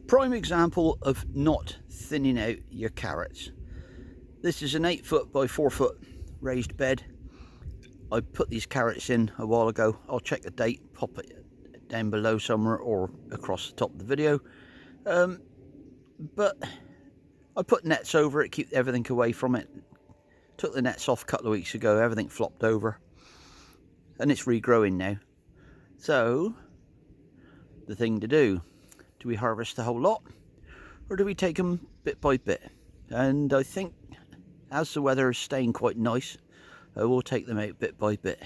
Prime example of not thinning out your carrots. This is an 8 foot by 4 foot raised bed. I put these carrots in a while ago. I'll check the date, pop it down below somewhere or across the top of the video. But I put nets over it, keep everything away from it. Took the nets off a couple of weeks ago, everything flopped over. And it's regrowing now. So, the thing to do we harvest the whole lot? Or do we take them bit by bit? And I think, as the weather is staying quite nice, we'll take them out bit by bit.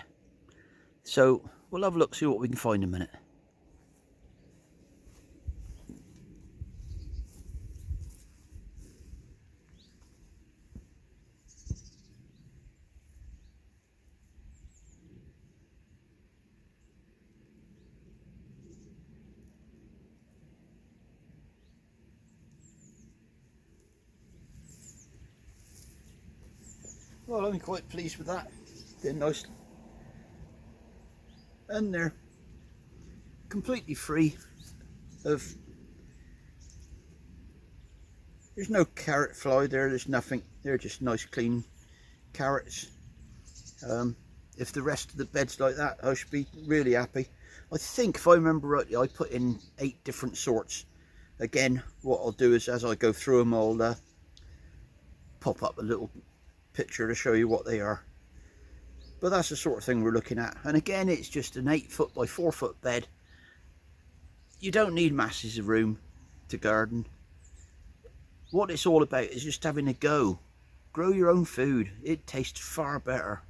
So, we'll have a look, see what we can find in a minute. Well, I'm quite pleased with that. They're nice. And they're completely free of... There's no carrot fly there, there's nothing. They're just nice clean carrots. If the rest of the bed's like that, I should be really happy. I think, if I remember rightly, I put in 8 different sorts. Again, what I'll do is, as I go through them, I'll pop up a little picture to show you what they are. But that's the sort of thing we're looking at. And again, it's just an 8 foot by 4 foot bed. You don't need masses of room to garden. What it's all about is just having a go. Grow your own food. It tastes far better.